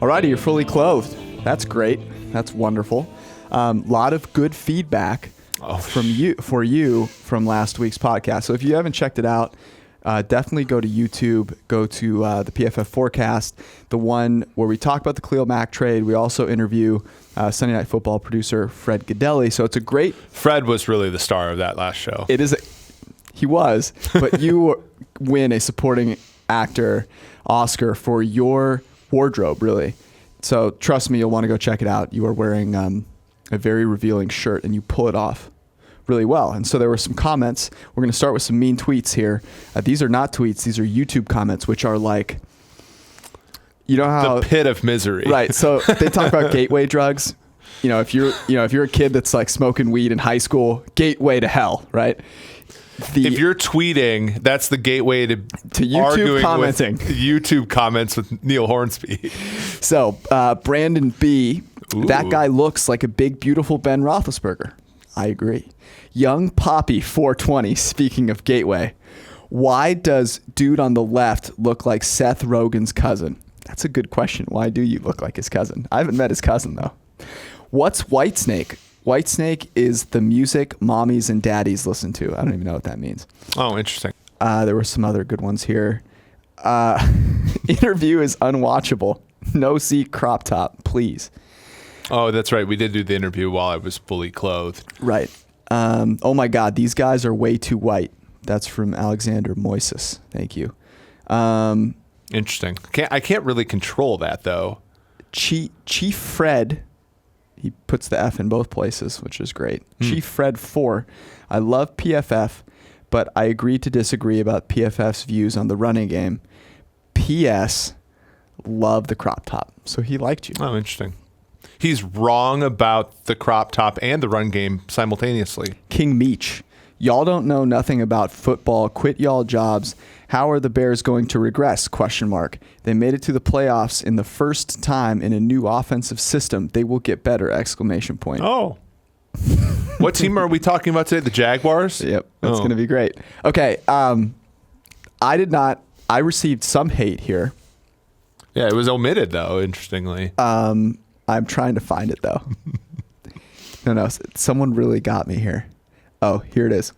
Alrighty, you're fully clothed. That's great. That's wonderful. Lot of good feedback from you from last week's podcast. So if you haven't checked it out, definitely go to YouTube, go to the PFF Forecast, the one where we talk about the Khalil Mack trade. We also interview Sunday Night Football producer Fred Godelli. So it's a great... Fred was really the star of that last show. He was, but you win a supporting actor Oscar for your wardrobe, really. So trust me, you'll want to go check it out. You are wearing a very revealing shirt, and you pull it off really well. And so there were some comments. We're going to start with some mean tweets here. These are not tweets. These are YouTube comments, which are like, you know how... The pit of misery. Right. So they talk about gateway drugs. If you're a kid that's like smoking weed in high school, gateway to hell, right? If you're tweeting, that's the gateway to YouTube commenting. With YouTube comments with Neil Hornsby. So Brandon B, that guy looks like a big, beautiful Ben Roethlisberger. I agree. Young Poppy 420, speaking of gateway. Why does dude on the left look like Seth Rogen's cousin? That's a good question. Why do you look like his cousin? I haven't met his cousin, though. What's Whitesnake? Whitesnake is the music mommies and daddies listen to. I don't even know what that means. Oh, interesting. There were some other good ones here. Interview is unwatchable. No seat crop top, please. Oh, that's right. We did do the interview while I was fully clothed. Right. Oh, my God. These guys are way too white. That's from Alexander Moises. Thank you. Interesting. I can't really control that, though. Chief Fred... He puts the F in both places, which is great. Chief Fred 4. I love PFF, but I agree to disagree about PFF's views on the running game. P.S. Love the crop top. So he liked you. Oh, interesting. He's wrong about the crop top and the run game simultaneously. King Meech. Y'all don't know nothing about football. Quit y'all jobs. How are the Bears going to regress? ? They made it to the playoffs in the first time in a new offensive system. They will get better! ! Oh. What team are we talking about today? The Jaguars? Yep. That's going to be great. Okay. I received some hate here. Yeah, it was omitted, though, interestingly. I'm trying to find it, though. No. Someone really got me here. Oh, here it is.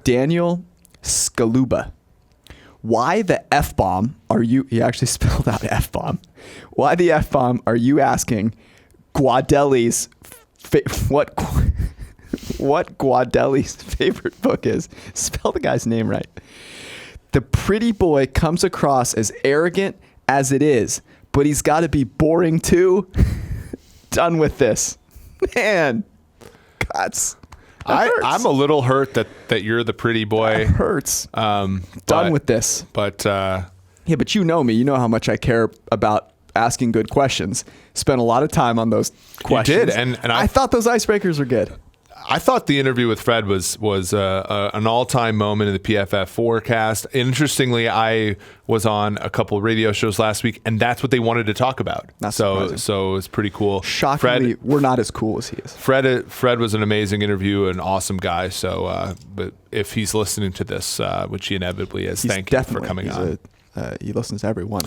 Daniel Scaluba. Why the F-bomb are you... He actually spelled out F-bomb. Why the F-bomb are you asking Guadelli's... what Guadelli's favorite book is? Spell the guy's name right. The pretty boy comes across as arrogant as it is, but he's got to be boring too. Done with this. Man. Guts. I'm a little hurt that you're the pretty boy. It hurts. Done with this. But yeah, but you know me. You know how much I care about asking good questions. Spent a lot of time on those questions. You did, and I thought those icebreakers were good. I thought the interview with Fred was an all-time moment in the PFF Forecast. Interestingly, I was on a couple of radio shows last week, and that's what they wanted to talk about. So it's pretty cool. Shockingly, we're not as cool as he is. Fred was an amazing interview, an awesome guy. So, but if he's listening to this, which he inevitably is, thank you for coming on. He listens to everyone.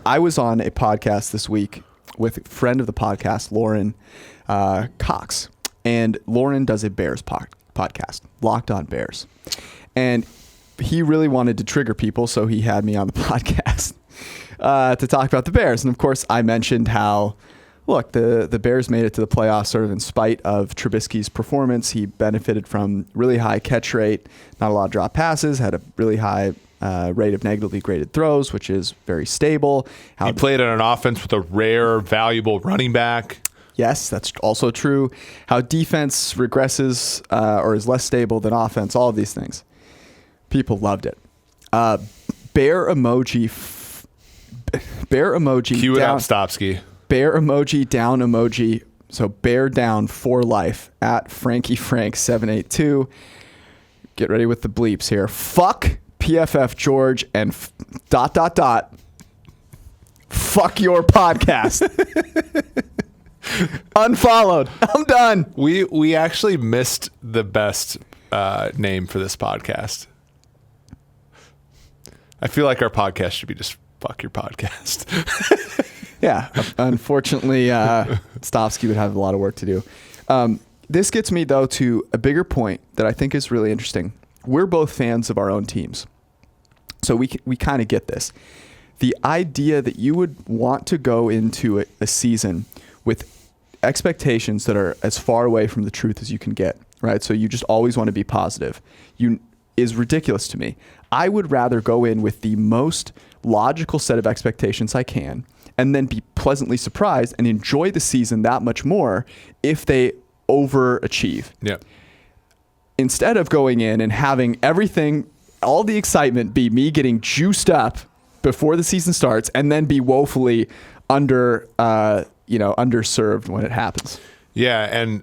I was on a podcast this week with a friend of the podcast, Lauren Cox. And Lauren does a Bears podcast, Locked on Bears. And he really wanted to trigger people, so he had me on the podcast to talk about the Bears. And, of course, I mentioned how, look, the Bears made it to the playoffs sort of in spite of Trubisky's performance. He benefited from really high catch rate, not a lot of drop passes, had a really high rate of negatively graded throws, which is very stable. He played on an offense with a rare, valuable running back. Yes, that's also true. How defense regresses or is less stable than offense, all of these things. People loved it. Bear emoji. Bear emoji. Cue it up, Stopsky. Bear emoji, down emoji. So bear down for life at Frankie Frank 782. Get ready with the bleeps here. Fuck PFF George and ... Fuck your podcast. Unfollowed. I'm done. We actually missed the best name for this podcast. I feel like our podcast should be just fuck your podcast. Yeah, unfortunately, Stavsky would have a lot of work to do. This gets me, though, to a bigger point that I think is really interesting. We're both fans of our own teams, so we kind of get this. The idea that you would want to go into a season with expectations that are as far away from the truth as you can get, right? So you just always want to be positive. Is ridiculous to me. I would rather go in with the most logical set of expectations I can and then be pleasantly surprised and enjoy the season that much more if they overachieve. Yeah. Instead of going in and having everything, all the excitement be me getting juiced up before the season starts and then be woefully underserved when it happens. Yeah, and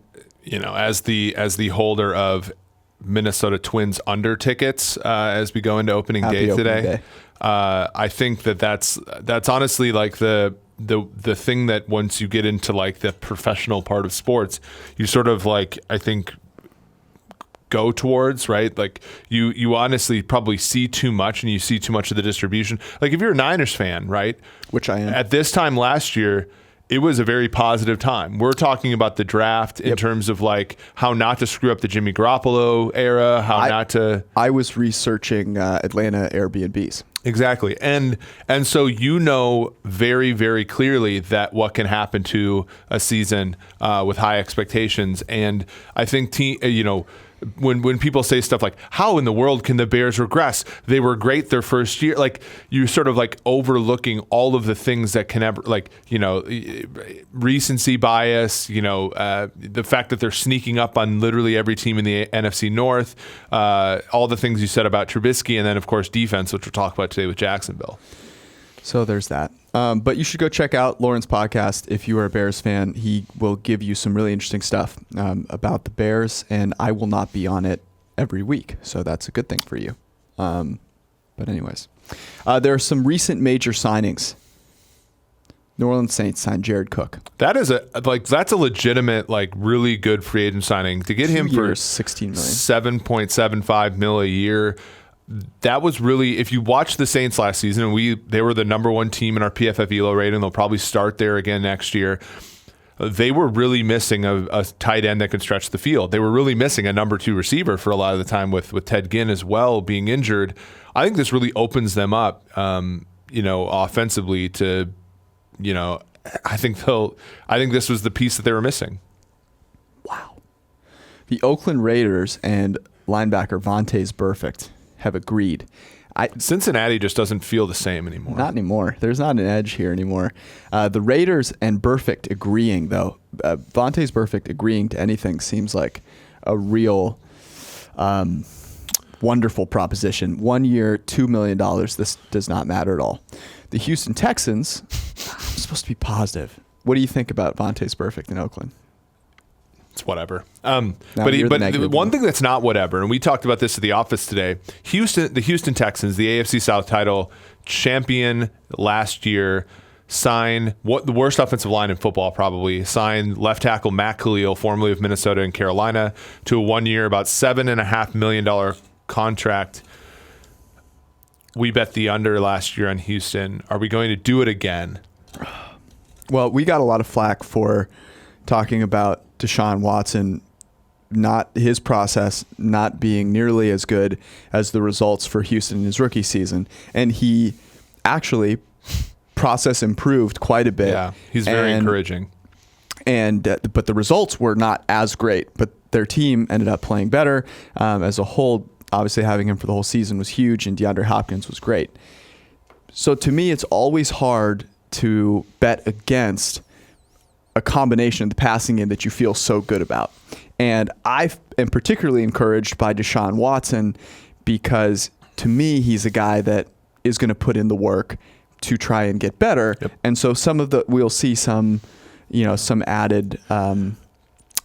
as the holder of Minnesota Twins under tickets as we go into opening day today, I think that's honestly like the thing that once you get into like the professional part of sports, you sort of like, I think, go towards, right? Like you honestly probably see too much and you see too much of the distribution. Like if you're a Niners fan, right? Which I am. At this time last year, it was a very positive time. We're talking about the draft in terms of like how not to screw up the Jimmy Garoppolo era, not to... I was researching Atlanta Airbnbs. Exactly. And so very, very clearly that what can happen to a season with high expectations. And I think, when people say stuff like, how in the world can the Bears regress? They were great their first year. Like you sort of like overlooking all of the things that can ever, like, recency bias, the fact that they're sneaking up on literally every team in the NFC North, all the things you said about Trubisky, and then of course defense, which we'll talk about today with Jacksonville. So there's that. But you should go check out Lauren's podcast if you are a Bears fan. He will give you some really interesting stuff about the Bears, and I will not be on it every week, so that's a good thing for you. But anyways, there are some recent major signings. New Orleans Saints signed Jared Cook. That's a legitimate, like, really good free agent signing to get him for $16 million, $7.75 million a year. That was really, if you watched the Saints last season, and they were the number one team in our PFF ELO rating. They'll probably start there again next year. They were really missing a tight end that can stretch the field. They were really missing a number two receiver for a lot of the time with Ted Ginn as well being injured. I think this really opens them up, offensively to, I think this was the piece that they were missing. Wow. The Oakland Raiders and linebacker Vontaze Burfict have agreed. Cincinnati just doesn't feel the same anymore. Not anymore. There's not an edge here anymore. The Raiders and Burfict agreeing, though. Vontaze Burfict agreeing to anything seems like a real wonderful proposition. 1 year, $2 million. This does not matter at all. The Houston Texans, I'm supposed to be positive. What do you think about Vontaze Burfict in Oakland? It's whatever. But one thing that's not whatever, and we talked about this at the office today, the Houston Texans, the AFC South title champion last year, signed the worst offensive line in football probably, signed left tackle Matt Khalil, formerly of Minnesota and Carolina, to a 1 year, about $7.5 million contract. We bet the under last year on Houston. Are we going to do it again? Well, we got a lot of flack for talking about Deshaun Watson, not his process not being nearly as good as the results for Houston in his rookie season. And he actually process improved quite a bit. Yeah, he's very encouraging. But the results were not as great, but their team ended up playing better as a whole. Obviously having him for the whole season was huge, and DeAndre Hopkins was great. So to me, it's always hard to bet against a combination of the passing game that you feel so good about. And I am particularly encouraged by Deshaun Watson because to me, he's a guy that is going to put in the work to try and get better. Yep. And so we'll see some added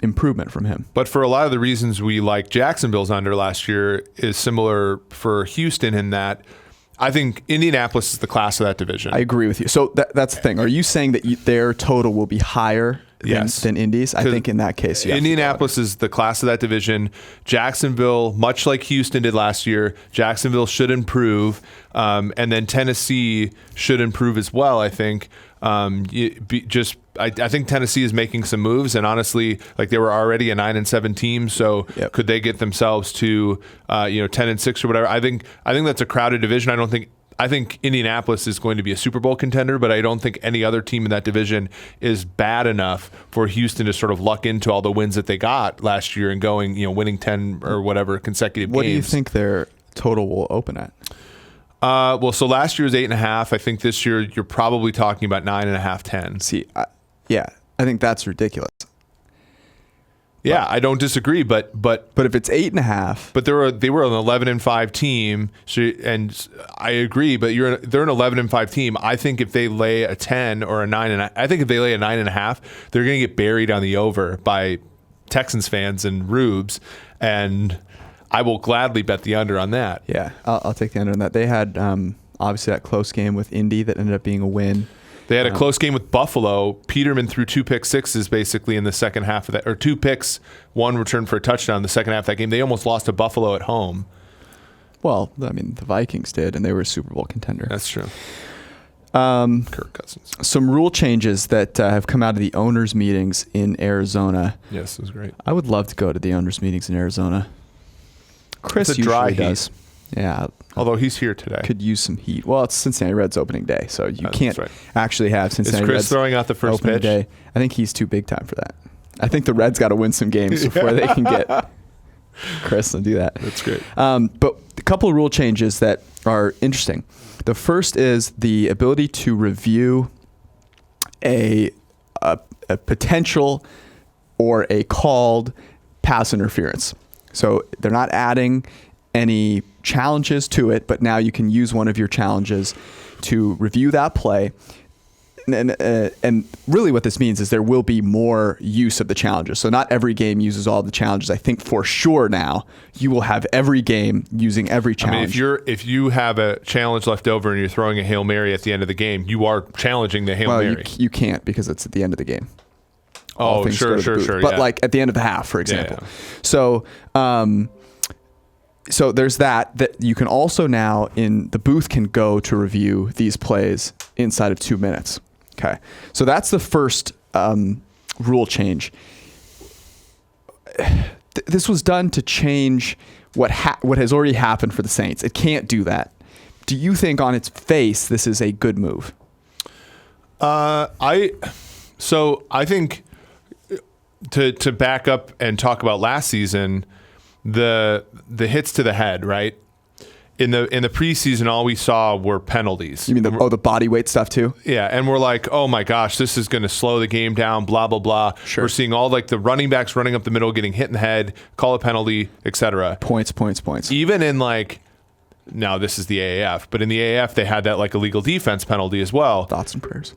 improvement from him. But for a lot of the reasons we like Jacksonville's under last year is similar for Houston in that I think Indianapolis is the class of that division. I agree with you. So that's the thing. Are you saying that their total will be higher than Indy's? I think in that case, Indianapolis is the class of that division. Jacksonville, much like Houston did last year, Jacksonville should improve. And then Tennessee should improve as well, I think. I think Tennessee is making some moves, and honestly, like they were already a 9-7 team, so could they get themselves to 10-6 or whatever? I think that's a crowded division. I think Indianapolis is going to be a Super Bowl contender, but I don't think any other team in that division is bad enough for Houston to sort of luck into all the wins that they got last year and going, winning 10 or whatever consecutive games. What do you think their total will open at? So last year was 8.5. I think this year you're probably talking about 9.5, 10. See, I think that's ridiculous. Yeah, I don't disagree, but if it's 8.5, but they were an 11-5 team, and I agree. But they're an 11-5 team. I think if they lay a 10 or a 9, I think if they lay a 9.5, they're going to get buried on the over by Texans fans and rubes, and I will gladly bet the under on that. Yeah, I'll take the under on that. They had obviously that close game with Indy that ended up being a win. They had a close game with Buffalo. Peterman threw 2 pick sixes basically in the second half of that, or 2 picks, 1 return for a touchdown in the second half of that game. They almost lost to Buffalo at home. Well, I mean, the Vikings did, and they were a Super Bowl contender. That's true. Kirk Cousins. Some rule changes that have come out of the owners' meetings in Arizona. Yes, it was great. I would love to go to the owners' meetings in Arizona. Chris it's a dry usually heat. does. Yeah. Although he's here today. Could use some heat. Well, it's Cincinnati Reds opening day, so you can't actually have Cincinnati Is Chris Reds throwing out the first opening pitch? day. I think he's too big time for that. I think the Reds got to win some games before they can get Chris to do that. That's great. But a couple of rule changes that are interesting. The first is the ability to review a potential or a called pass interference. So they're not adding any challenges to it, but now you can use one of your challenges to review that play. And really what this means is there will be more use of the challenges. So not every game uses all the challenges. I think for sure now you will have every game using every challenge. I mean, if you have a challenge left over and you're throwing a Hail Mary at the end of the game, you are challenging the Hail Mary. You can't because it's at the end of the game. Oh, sure. But like at the end of the half, for example. Yeah. So there's that you can also now in the booth can go to review these plays inside of 2 minutes. Okay. So that's the first rule change. This was done to change what has already happened for the Saints. It can't do that. Do you think on its face this is a good move? I think to back up and talk about last season, the hits to the head, right? In the preseason, all we saw were penalties. You mean the body weight stuff too? Yeah, and we're like, oh my gosh, this is going to slow the game down. Blah blah blah. Sure. We're seeing all like the running backs running up the middle, getting hit in the head, call a penalty, etc. Points. Even in like, now this is the AAF, but in the AAF they had that like illegal defense penalty as well. Thoughts and prayers.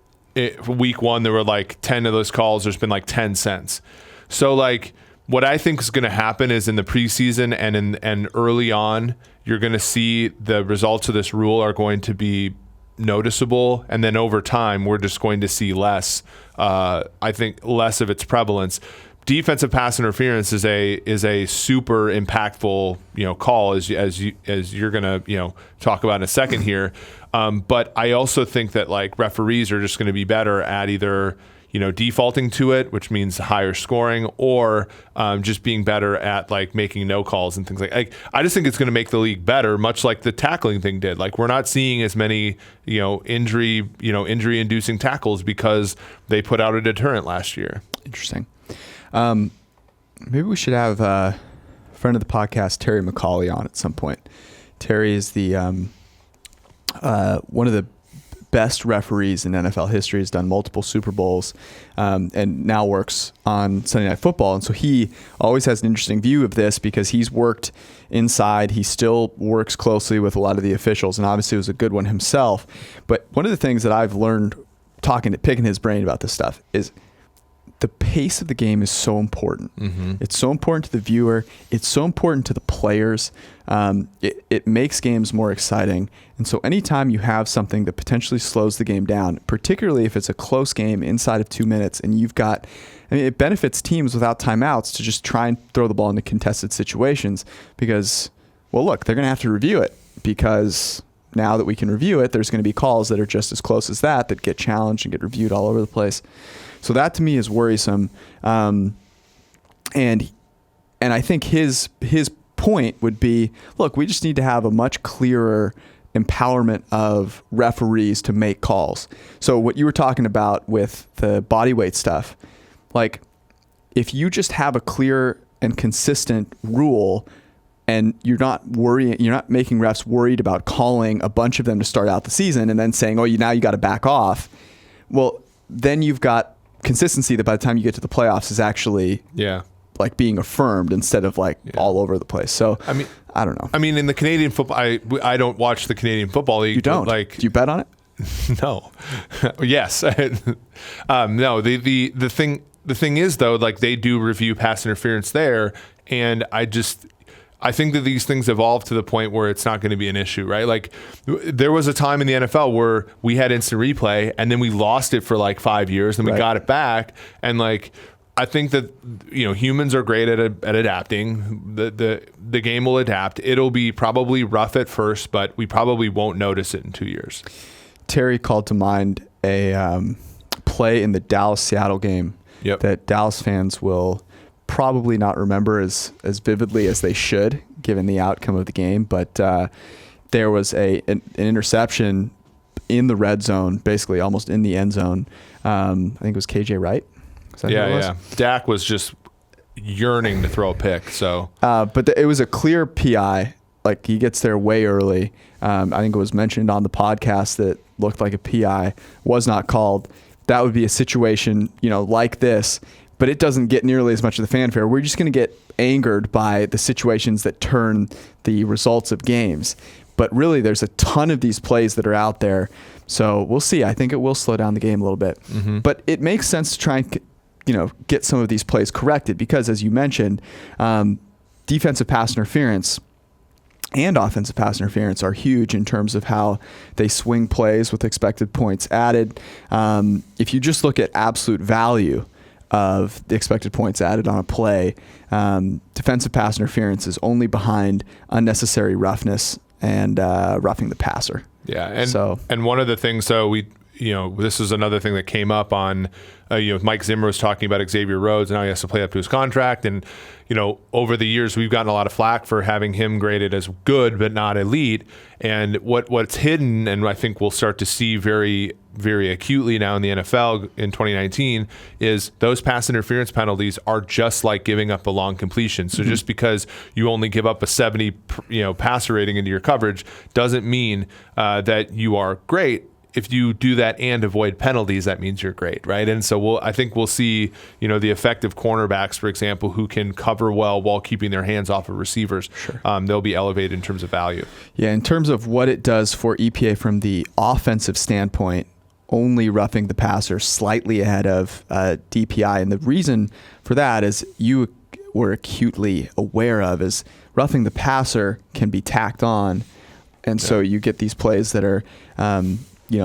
Week 1 there were like 10 of those calls. There's been like 10 cents. So like, what I think is going to happen is in the preseason and early on, you're going to see the results of this rule are going to be noticeable, and then over time, we're just going to see less. I think less of its prevalence. Defensive pass interference is a super impactful call as you're going to talk about in a second here. But I also think that like referees are just going to be better at either defaulting to it, which means higher scoring, or just being better at like making no calls and things like. I just think it's going to make the league better, much like the tackling thing did. Like we're not seeing as many injury-inducing tackles because they put out a deterrent last year. Interesting. Maybe we should have a friend of the podcast, Terry McCauley, on at some point. Terry is the one of the best referees in NFL history, has done multiple Super Bowls, and now works on Sunday Night Football. And so he always has an interesting view of this because he's worked inside. He still works closely with a lot of the officials, and obviously was a good one himself. But one of the things that I've learned picking his brain about this stuff is the pace of the game is so important. Mm-hmm. It's so important to the viewer. It's so important to the players. It makes games more exciting. And so anytime you have something that potentially slows the game down, particularly if it's a close game inside of 2 minutes and it benefits teams without timeouts to just try and throw the ball into contested situations because, well, look, they're going to have to review it because now that we can review it, there's going to be calls that are just as close as that get challenged and get reviewed all over the place. So that to me is worrisome. And I think his point would be, look, we just need to have a much clearer empowerment of referees to make calls. So what you were talking about with the body weight stuff, like if you just have a clear and consistent rule and you're not making refs worried about calling a bunch of them to start out the season and then saying, oh, now you got to back off. Well, then you've got consistency that by the time you get to the playoffs is actually like being affirmed instead of all over the place. So I mean, I don't know. I mean, in the Canadian football, I don't watch the Canadian Football League. You don't? Do you bet on it? No. Yes. No. The thing is though, like they do review pass interference there, and I think that these things evolve to the point where it's not going to be an issue, right? Like there was a time in the NFL where we had instant replay and then we lost it for like 5 years and we got it back. And like, I think that, humans are great at adapting. The game will adapt. It'll be probably rough at first, but we probably won't notice it in 2 years. Terry called to mind a play in the Dallas-Seattle game that Dallas fans will probably not remember as vividly as they should, given the outcome of the game. But there was an interception in the red zone, basically almost in the end zone. I think it was KJ Wright. Yeah. Dak was just yearning to throw a pick. So, but it was a clear PI. Like he gets there way early. I think it was mentioned on the podcast that looked like a PI was not called. That would be a situation, like this. But it doesn't get nearly as much of the fanfare. We're just going to get angered by the situations that turn the results of games. But really, there's a ton of these plays that are out there. So we'll see. I think it will slow down the game a little bit. Mm-hmm. But it makes sense to try and get some of these plays corrected because, as you mentioned, defensive pass interference and offensive pass interference are huge in terms of how they swing plays with expected points added. If you just look at absolute value of the expected points added on a play, defensive pass interference is only behind unnecessary roughness and roughing the passer. Yeah, and one of the things, this is another thing that came up on, Mike Zimmer was talking about Xavier Rhodes, and now he has to play up to his contract. And, over the years, we've gotten a lot of flack for having him graded as good, but not elite. And what's hidden, and I think we'll start to see very, very acutely now in the NFL in 2019, is those pass interference penalties are just like giving up a long completion. So just because you only give up a 70, passer rating into your coverage doesn't mean that you are great. If you do that and avoid penalties, that means you're great, right? And so I think we'll see, the effective cornerbacks, for example, who can cover well while keeping their hands off of receivers. Sure. They'll be elevated in terms of value. Yeah, in terms of what it does for EPA from the offensive standpoint, only roughing the passer slightly ahead of DPI. And the reason for that, is you were acutely aware of, is roughing the passer can be tacked on. And so you get these plays that are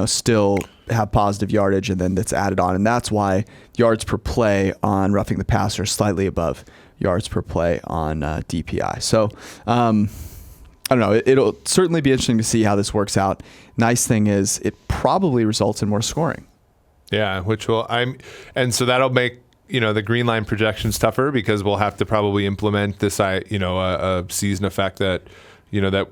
still have positive yardage and then that's added on. And that's why yards per play on roughing the passer is slightly above yards per play on DPI. So I don't know. It'll certainly be interesting to see how this works out. Nice thing is it probably results in more scoring. Yeah, and so that'll make the green line projections tougher because we'll have to probably implement this a season effect that that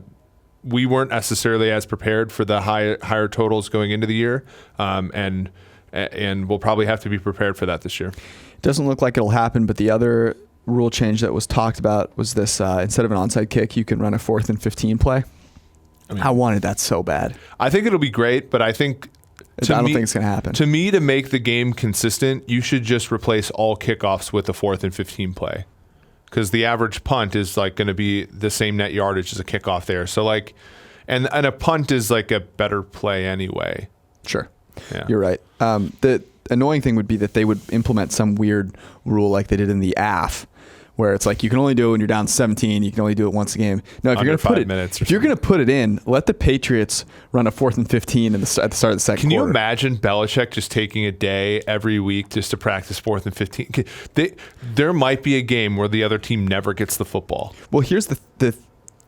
we weren't necessarily as prepared for the higher totals going into the year, and we'll probably have to be prepared for that this year. It doesn't look like it'll happen, but the other rule change that was talked about was this: instead of an onside kick, you can run a 4th and 15 play. I wanted that so bad. I think it'll be great, but I think I don't think it's going to happen. To me, to make the game consistent, you should just replace all kickoffs with a 4th and 15 play. Because the average punt is like going to be the same net yardage as a kickoff there. So and a punt is like a better play anyway. Sure. Yeah. You're right. The annoying thing would be that they would implement some weird rule like they did in the AAF, where it's like you can only do it when you're down 17. You can only do it once a game. No, if you're going to put it in, let the Patriots run a 4th and 15 at the start of the second quarter. Can you imagine Belichick just taking a day every week just to practice 4th and 15? There might be a game where the other team never gets the football. Well, here's the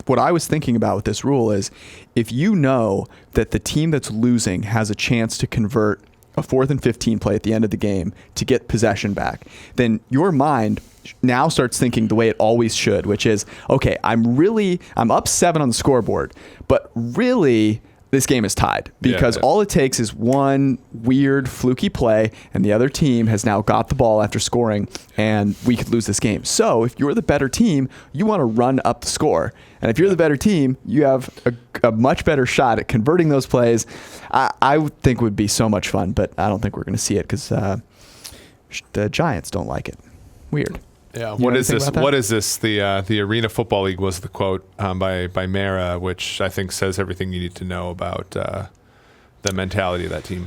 what I was thinking about with this rule is if you know that the team that's losing has a chance to convert a 4th and 15 play at the end of the game to get possession back, then your mind now starts thinking the way it always should, which is, okay, I'm up 7 on the scoreboard, but really this game is tied because all it takes is one weird fluky play and the other team has now got the ball after scoring and we could lose this game. So if you're the better team, you want to run up the score. And if you're the better team, you have a much better shot at converting those plays. I would think would be so much fun, but I don't think we're going to see it because the Giants don't like it. Weird. Yeah. What is this? What is this? The Arena Football League was the quote by Mara, which I think says everything you need to know about the mentality of that team.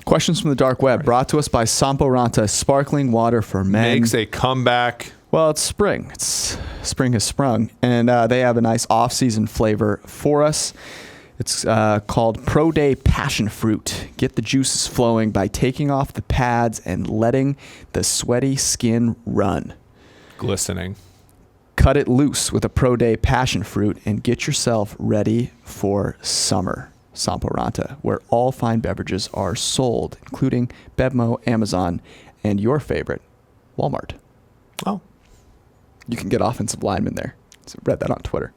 Questions from the dark web brought to us by Samporanta, sparkling water for men. Makes a comeback. Well, it's spring. Spring has sprung, and they have a nice off-season flavor for us. It's called Pro Day Passion Fruit. Get the juices flowing by taking off the pads and letting the sweaty skin run. Glistening. Cut it loose with a Pro Day Passion Fruit and get yourself ready for summer. Samporanta, where all fine beverages are sold, including Bevmo, Amazon, and your favorite, Walmart. Oh. You can get offensive linemen there. So read that on Twitter.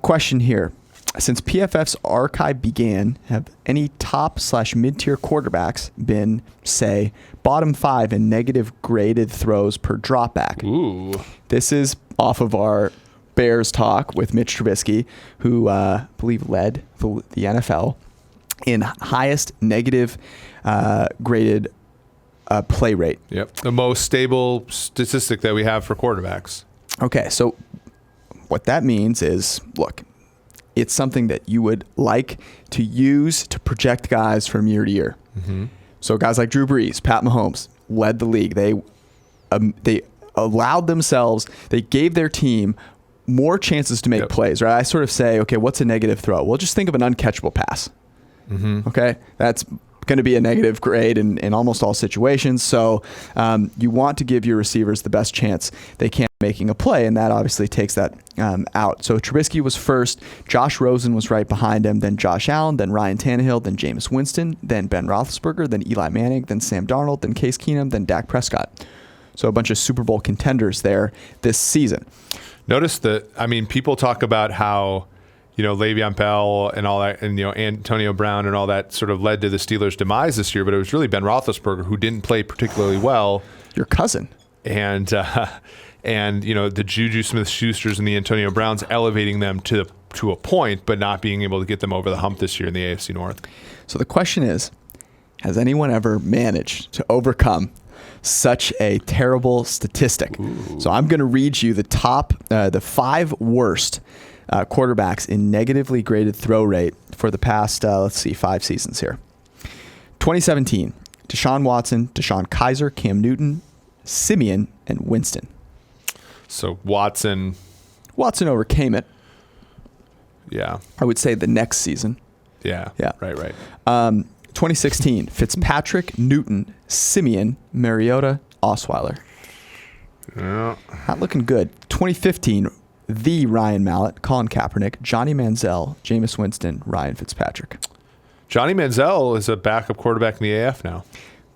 Question here. Since PFF's archive began, have any top/mid-tier quarterbacks been, say, bottom 5 in negative graded throws per dropback? Ooh. This is off of our Bears talk with Mitch Trubisky, who I believe led the NFL in highest negative graded play rate. Yep. The most stable statistic that we have for quarterbacks. Okay, so what that means is, look, it's something that you would like to use to project guys from year to year. Mm-hmm. So guys like Drew Brees, Pat Mahomes led the league. They allowed themselves, they gave their team more chances to make plays, right? I sort of say, okay, what's a negative throw? Well, just think of an uncatchable pass. Mm-hmm. Okay, that's going to be a negative grade in almost all situations. So you want to give your receivers the best chance they can making a play, and that obviously takes that out. So Trubisky was first, Josh Rosen was right behind him, then Josh Allen, then Ryan Tannehill, then Jameis Winston, then Ben Roethlisberger, then Eli Manning, then Sam Darnold, then Case Keenum, then Dak Prescott. So a bunch of Super Bowl contenders there this season. Notice that, I mean, people talk about how, Le'Veon Bell and all that, and, Antonio Brown and all that sort of led to the Steelers' demise this year, but it was really Ben Roethlisberger who didn't play particularly well. Your cousin. And the Juju Smith-Schusters and the Antonio Browns elevating them to a point, but not being able to get them over the hump this year in the AFC North. So the question is, has anyone ever managed to overcome such a terrible statistic? Ooh. So I'm going to read you the 5 worst quarterbacks in negatively graded throw rate for the past, 5 seasons here. 2017, Deshaun Watson, Deshaun Kaiser, Cam Newton, Simeon, and Winston. So Watson overcame it. Yeah. I would say the next season. Yeah. Right. 2016, Fitzpatrick, Newton, Simeon, Mariota, Osweiler. Yeah. Not looking good. 2015, the Ryan Mallett, Colin Kaepernick, Johnny Manziel, Jameis Winston, Ryan Fitzpatrick. Johnny Manziel is a backup quarterback in the AF now.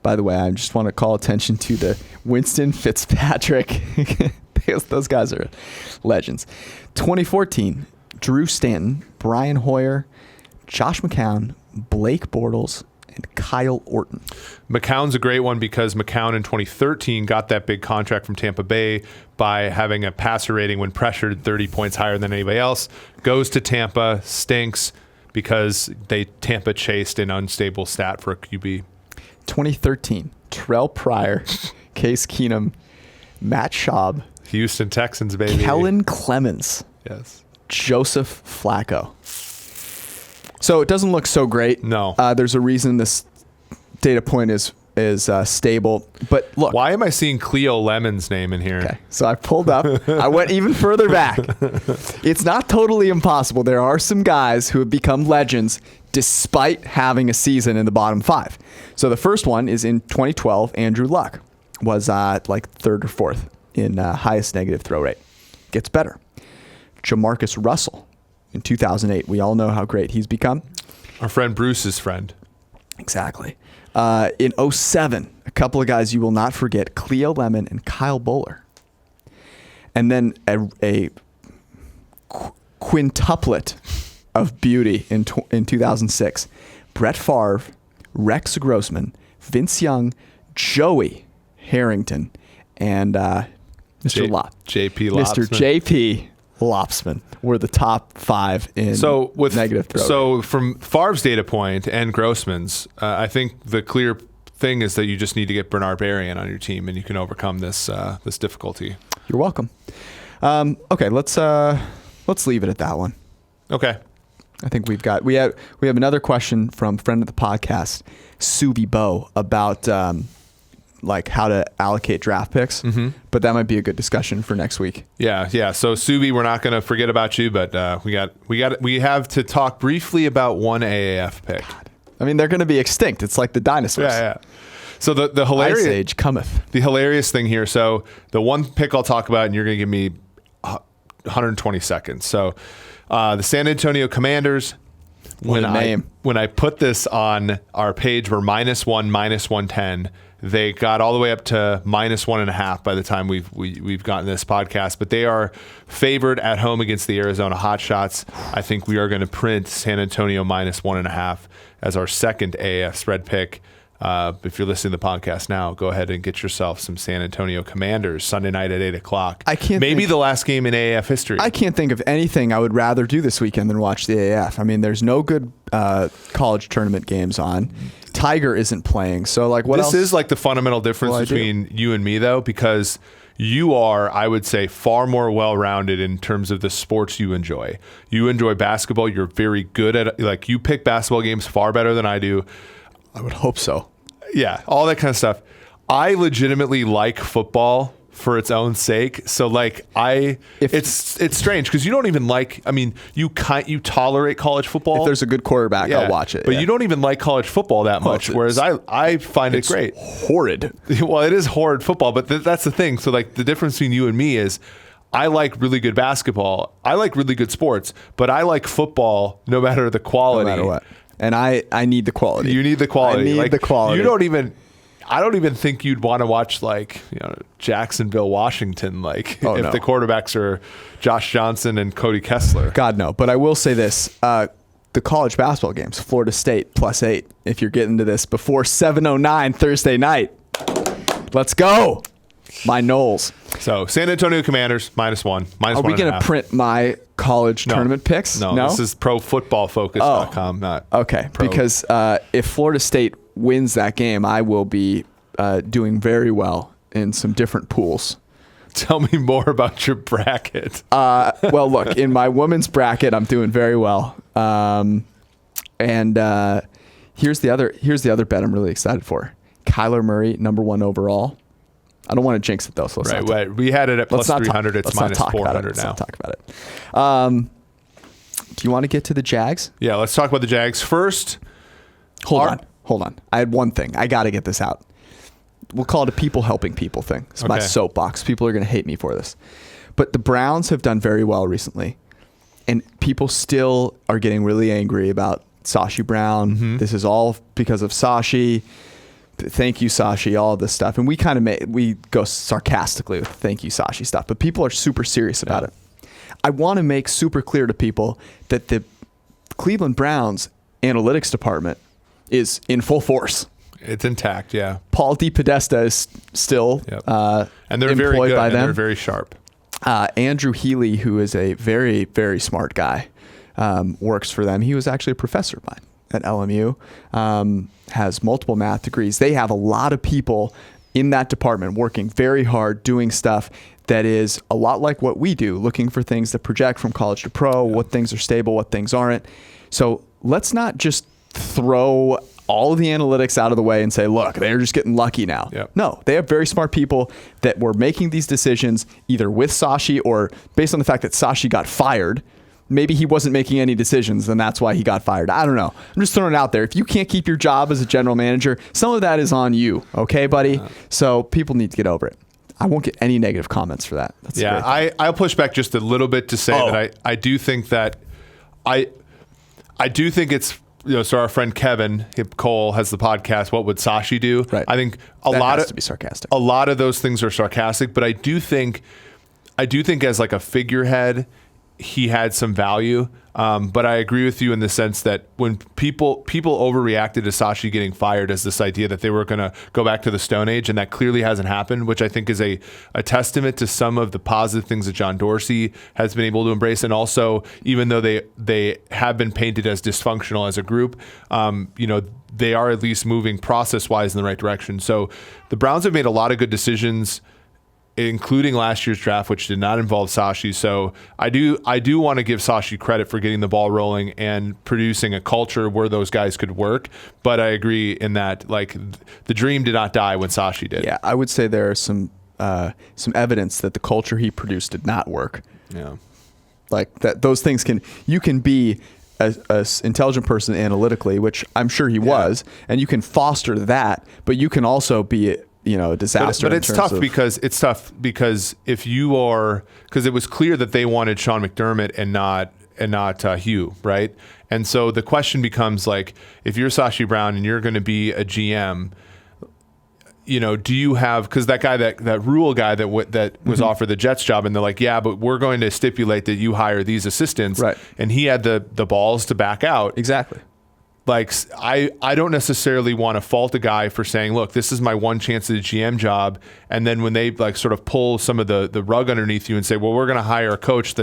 By the way, I just want to call attention to the Winston Fitzpatrick. Those guys are legends. 2014, Drew Stanton, Brian Hoyer, Josh McCown, Blake Bortles, and Kyle Orton. McCown's a great one because McCown in 2013 got that big contract from Tampa Bay by having a passer rating when pressured 30 points higher than anybody else. Goes to Tampa, stinks because Tampa chased an unstable stat for a QB. 2013, Terrell Pryor, Case Keenum, Matt Schaub, Houston Texans, baby. Kellen Clemens. Yes. Joseph Flacco. So it doesn't look so great. No. There's a reason this data point is stable. But look. Why am I seeing Cleo Lemon's name in here? Okay. So I pulled up. I went even further back. It's not totally impossible. There are some guys who have become legends despite having a season in the bottom 5. So the first one is in 2012. Andrew Luck was like 3rd or 4th in highest negative throw rate. Gets better. Jamarcus Russell in 2008. We all know how great he's become. Our friend Bruce's friend. Exactly. In 2007, a couple of guys you will not forget, Cleo Lemon and Kyle Bowler. And then a quintuplet of beauty in 2006. Brett Favre, Rex Grossman, Vince Young, Joey Harrington, and Mr. JP Lopsman. Mr. JP Lopsman were the top 5 in negative throw. So from Favre's data point and Grossman's, I think the clear thing is that you just need to get Bernard Berrien on your team, and you can overcome this difficulty. You're welcome. Okay, let's leave it at that one. Okay. I think we have another question from friend of the podcast, Subi Bo, about like how to allocate draft picks. Mm-hmm. But that might be a good discussion for next week. Yeah. So Subi, we're not going to forget about you, but we have to talk briefly about one AAF pick. God. I mean, they're going to be extinct. It's like the dinosaurs. Yeah. So the hilarious Ice Age cometh. The hilarious thing here. So the one pick I'll talk about, and you're going to give me 120 seconds. So the San Antonio Commanders. When I put this on our page, we're -1, -110. They got all the way up to -1.5 by the time we've gotten this podcast, but they are favored at home against the Arizona Hotshots. I think we are going to print San Antonio -1.5 as our second AAF spread pick. If you're listening to the podcast now, go ahead and get yourself some San Antonio Commanders Sunday night at 8:00. Maybe the last game in AAF history. I can't think of anything I would rather do this weekend than watch the AAF. I mean, there's no good college tournament games on. Tiger isn't playing, so like what else? This is like the fundamental difference between you and me, though, because you are, I would say, far more well-rounded in terms of the sports you enjoy. You enjoy basketball. You're very good at like you pick basketball games far better than I do. I would hope so. Yeah, all that kind of stuff. I legitimately like football for its own sake. So like it's strange because you don't even like. I mean, you tolerate college football. If there's a good quarterback, I'll watch it. But you don't even like college football that much. Whereas I find it great. Horrid. Well, it is horrid football, but that's the thing. So like the difference between you and me is, I like really good basketball. I like really good sports, but I like football no matter the quality. No matter what. And I need the quality. You need the quality. I need the quality. I don't even think you'd want to watch like Jacksonville, Washington, if the quarterbacks are Josh Johnson and Cody Kessler. God no. But I will say this: the college basketball games, Florida State +8. If you're getting to this before 7:09 Thursday night, let's go, my Noles. So San Antonio Commanders -1, Are we going to print my college tournament picks? No, this is profootballfocus.com. Not okay. Because if Florida State wins that game, I will be doing very well in some different pools. Tell me more about your bracket. Well, look, in my women's bracket, I'm doing very well. And here's the other bet I'm really excited for. Kyler Murray, #1 overall. I don't want to jinx it though. So right. We had it at +300. It's -400 now. Let's not talk about it. Do you want to get to the Jags? Yeah, let's talk about the Jags first. Hold on. I had one thing. I got to get this out. We'll call it a people helping people thing. It's my soapbox. People are going to hate me for this. But the Browns have done very well recently. And people still are getting really angry about Sashi Brown. Mm-hmm. This is all because of Sashi. Thank you, Sashi, all of this stuff. And we go sarcastically with thank you, Sashi stuff. But people are super serious about it. I want to make super clear to people that the Cleveland Browns analytics department is in full force. It's intact, yeah. Paul DePodesta is still and they're very good, by them. They're very sharp. Andrew Healy, who is a very, very smart guy, works for them. He was actually a professor of mine at LMU, has multiple math degrees. They have a lot of people in that department working very hard, doing stuff that is a lot like what we do, looking for things that project from college to pro, what things are stable, what things aren't. So let's not just throw all of the analytics out of the way and say, look, they're just getting lucky now. Yep. No, they have very smart people that were making these decisions either with Sashi or based on the fact that Sashi got fired. Maybe he wasn't making any decisions and that's why he got fired. I don't know. I'm just throwing it out there. If you can't keep your job as a general manager, some of that is on you. Okay, buddy? So people need to get over it. I won't get any negative comments for that. That's I'll push back just a little bit to say that I do think that I do think it's, so our friend Kevin Cole has the podcast, What Would Sashi Do? Right. I think that has to be sarcastic. A lot of those things are sarcastic, but I do think as like a figurehead, he had some value. But I agree with you in the sense that when people overreacted to Sashi getting fired as this idea that they were going to go back to the Stone Age, and that clearly hasn't happened, which I think is a testament to some of the positive things that John Dorsey has been able to embrace. And also, even though they have been painted as dysfunctional as a group, they are at least moving process-wise in the right direction. So the Browns have made a lot of good decisions, including last year's draft, which did not involve Sashi. So I do want to give Sashi credit for getting the ball rolling and producing a culture where those guys could work. But I agree in that, like, the dream did not die when Sashi did. Yeah, I would say there are some evidence that the culture he produced did not work. Yeah, like that. Those things you can be a intelligent person analytically, which I'm sure he was, and you can foster that, but you can also be a disaster. But it's tough because if you are, because it was clear that they wanted Sean McDermott and not Hugh, right? And so the question becomes, like, if you're Sashi Brown and you're going to be a GM, do you have, because that guy, that Rule guy that was offered the Jets job, and they're like, yeah, but we're going to stipulate that you hire these assistants, right? And he had the balls to back out. Exactly. Like, I don't necessarily want to fault a guy for saying, look, this is my one chance at a GM job. And then when they like sort of pull some of the rug underneath you and say, well, we're going to hire a coach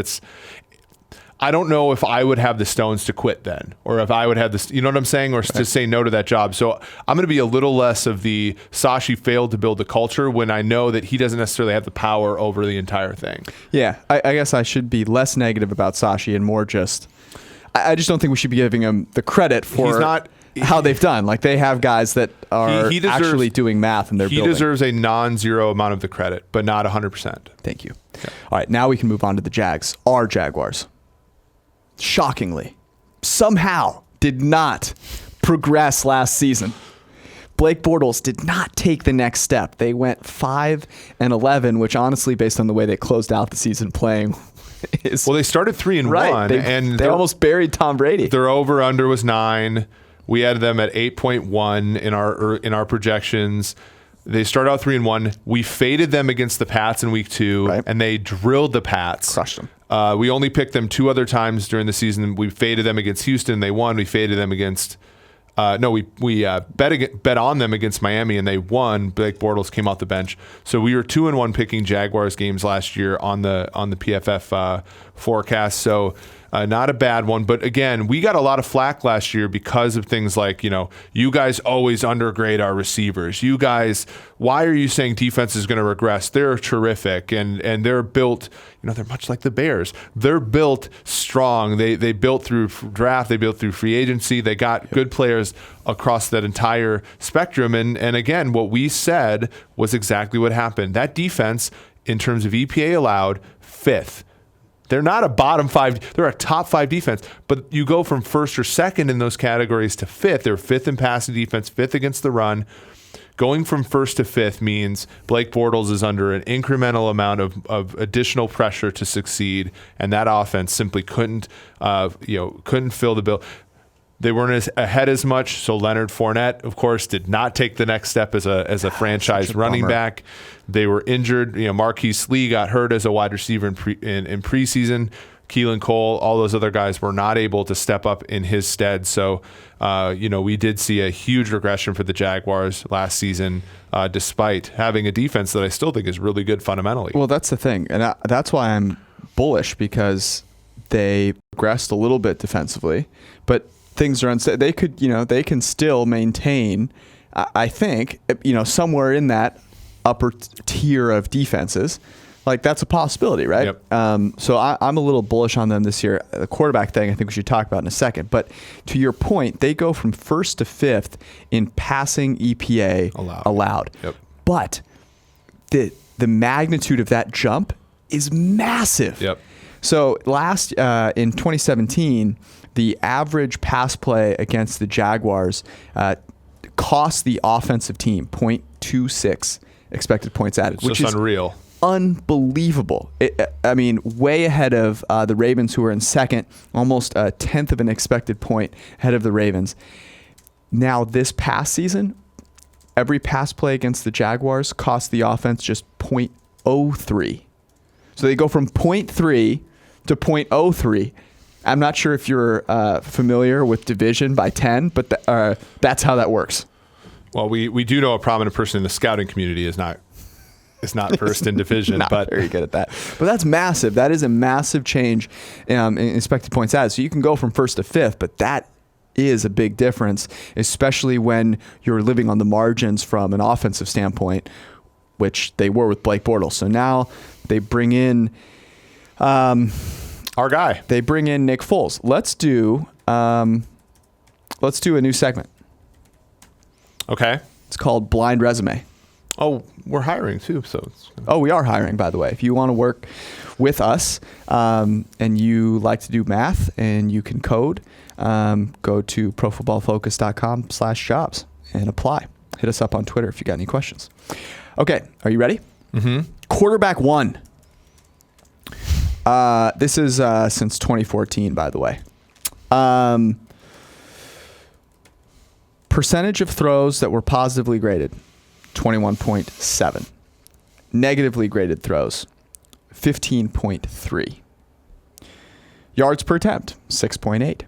I don't know if I would have the stones to quit then, or if I would have this, you know what I'm saying? Or to say no to that job. So I'm going to be a little less of the Sashi failed to build the culture when I know that he doesn't necessarily have the power over the entire thing. Yeah. I guess I should be less negative about Sashi and more just, I just don't think we should be giving him the credit for how they've done. Like, they have guys that are actually doing math and they're building. He deserves a non-zero amount of the credit, but not 100%. Thank you. Okay. All right, now we can move on to the Jags. Our Jaguars, shockingly, somehow did not progress last season. Blake Bortles did not take the next step. They went 5-11, which honestly, based on the way they closed out the season playing, they started 3-1, and they almost buried Tom Brady. Their over/under was 9. We had them at 8.1 in our projections. They started out 3-1. We faded them against the Pats in week 2, and they drilled the Pats, crushed them. We only picked them 2 other times during the season. We faded them against Houston. They won. We faded them against. We bet on them against Miami, and they won. Blake Bortles came off the bench, so we were 2-1 picking Jaguars games last year on the PFF forecast. So not a bad one, but again, we got a lot of flack last year because of things like, you guys always undergrade our receivers. You guys, why are you saying defense is going to regress? They're terrific, and they're built. They're much like the Bears. They're built strong. They built through draft. They built through free agency. They got good players across that entire spectrum. And again, what we said was exactly what happened. That defense, in terms of EPA allowed, 5th. They're not a bottom 5. They're a top 5 defense. But you go from 1st or 2nd in those categories to 5th. They're 5th in passing defense, 5th against the run. Going from 1st to 5th means Blake Bortles is under an incremental amount of additional pressure to succeed, and that offense simply couldn't fill the bill. They weren't ahead as much, so Leonard Fournette, of course, did not take the next step as a franchise running back. They were injured. Marquise Lee got hurt as a wide receiver in preseason. Keelan Cole, all those other guys were not able to step up in his stead. So, we did see a huge regression for the Jaguars last season, despite having a defense that I still think is really good fundamentally. Well, that's the thing. And that's why I'm bullish, because they progressed a little bit defensively, but things are unsafe. They could, they can still maintain, I think, somewhere in that upper tier of defenses. Like, that's a possibility, right? Yep. So I'm a little bullish on them this year. The quarterback thing, I think we should talk about in a second. But to your point, they go from 1st to 5th in passing EPA allowed. Yep. But the magnitude of that jump is massive. Yep. So in 2017, the average pass play against the Jaguars cost the offensive team 0.26 expected points added, which is unreal. Unbelievable. Way ahead of the Ravens, who are in second, almost a tenth of an expected point ahead of the Ravens. Now, this past season, every pass play against the Jaguars cost the offense just 0.03. So they go from 0.3 to 0.03. I'm not sure if you're familiar with division by 10, but that's how that works. Well, we do know a prominent person in the scouting community is not first in division, not but very good at that. But that's massive. That is a massive change in expected points added. So you can go from first to fifth, but that is a big difference, especially when you're living on the margins from an offensive standpoint, which they were with Blake Bortles. So now they bring in our guy. They bring in Nick Foles. Let's do a new segment. Okay. It's called Blind Resume. Oh, we're hiring too. So we are hiring, by the way. If you want to work with us and you like to do math and you can code, go to profootballfocus.com/jobs and apply. Hit us up on Twitter if you got any questions. Okay, are you ready? Mm-hmm. Quarterback one. This is since 2014, by the way. Percentage of throws that were positively graded, 21.7. Negatively graded throws, 15.3. Yards per attempt, 6.8.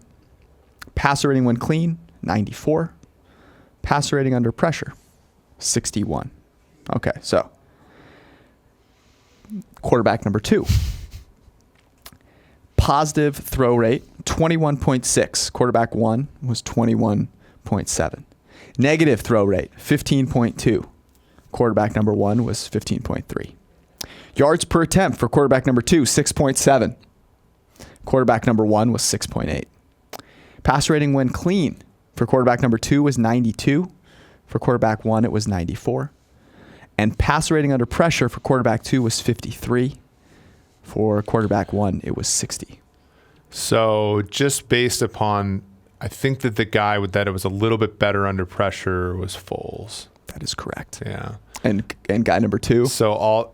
Passer rating when clean, 94. Passer rating under pressure, 61. Okay, so quarterback number two. Positive throw rate, 21.6. Quarterback one was 21.7. Negative throw rate, 15.2. Quarterback number one was 15.3. Yards per attempt for quarterback number two, 6.7. Quarterback number one was 6.8. Passer rating when clean for quarterback number two was 92. For quarterback one, it was 94. And passer rating under pressure for quarterback two was 53. For quarterback one, it was 60. So just based upon, I think that the guy that it was a little bit better under pressure was Foles. That is correct. Yeah. And guy number two. So all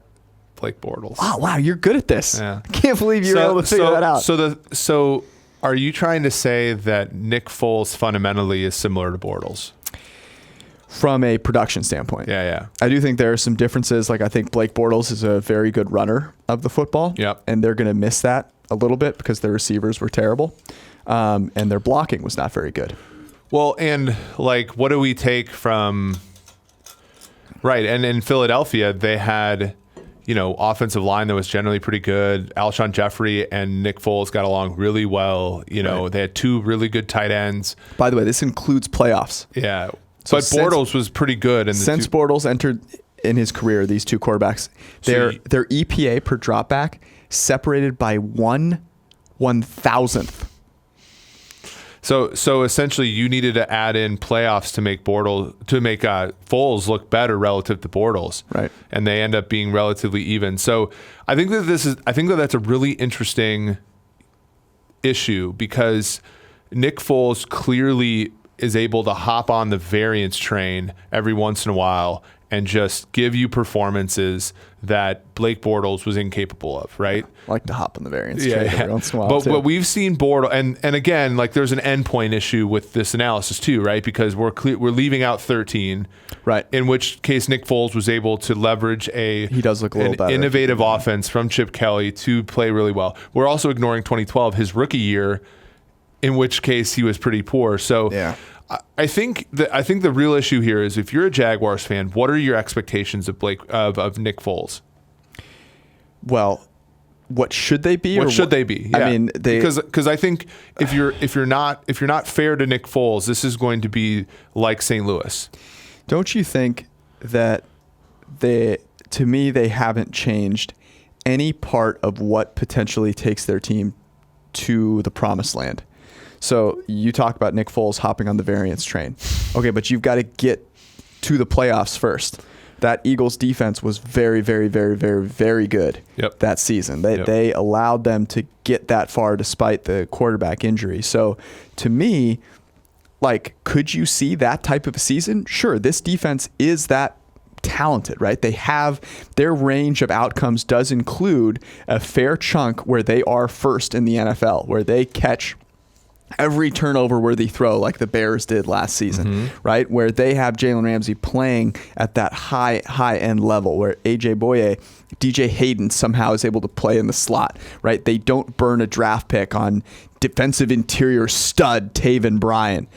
Blake Bortles. Oh, wow, you're good at this. Yeah. I can't believe you were able to figure that out. So are you trying to say that Nick Foles fundamentally is similar to Bortles? From a production standpoint. Yeah. I do think there are some differences. Like I think Blake Bortles is a very good runner of the football. Yep. And they're going to miss that a little bit because their receivers were terrible. And their blocking was not very good. Well, and like, what do we take from... Right, and in Philadelphia, they had, offensive line that was generally pretty good. Alshon Jeffrey and Nick Foles got along really well. Right. They had two really good tight ends. By the way, this includes playoffs. Yeah. But Bortles was pretty good. Since Bortles entered in his career, these two quarterbacks, their EPA per dropback separated by 1/1000th. So essentially, you needed to add in playoffs to make Foles look better relative to Bortles, right? And they end up being relatively even. So I think that that's a really interesting issue because Nick Foles clearly is able to hop on the variance train every once in a while and just give you performances that Blake Bortles was incapable of, right? I like to hop on the variance train every once in a while. But we've seen Bortles, and again, like there's an endpoint issue with this analysis too, right? Because we're leaving out 13, right? In which case Nick Foles was able to leverage he does look a little better. Innovative offense from Chip Kelly to play really well. We're also ignoring 2012, his rookie year, in which case he was pretty poor. So yeah. I think the real issue here is if you're a Jaguars fan, what are your expectations of of Nick Foles? Well, what should they be? What should they be? Yeah. I mean, because I think if you're not fair to Nick Foles, this is going to be like St. Louis. Don't you think that they haven't changed any part of what potentially takes their team to the promised land? So you talk about Nick Foles hopping on the variance train. Okay, but you've got to get to the playoffs first. That Eagles defense was very, very, very, very, very good that season. They allowed them to get that far despite the quarterback injury. So to me, like, could you see that type of a season? Sure, this defense is that talented, right? They have their range of outcomes does include a fair chunk where they are first in the NFL, where they catch every turnover worthy throw like the Bears did last season, right? Where they have Jalen Ramsey playing at that high end level, where AJ Boye, DJ Hayden somehow is able to play in the slot, right? They don't burn a draft pick on defensive interior stud Taven Bryan.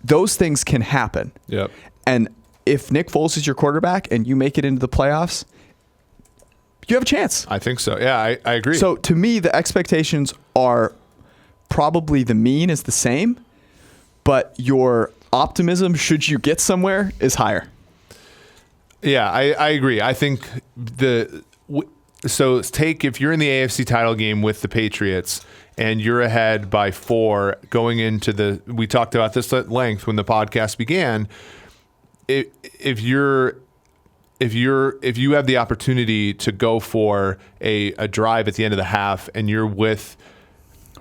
Those things can happen. Yep. And if Nick Foles is your quarterback and you make it into the playoffs, you have a chance. I think so. Yeah, I agree. So to me, the expectations are probably the mean is the same, but your optimism, should you get somewhere, is higher. Yeah, I agree. I think so take, if you're in the AFC title game with the Patriots and you're ahead by 4 going into we talked about this at length when the podcast began. If you have the opportunity to go for a drive at the end of the half and you're with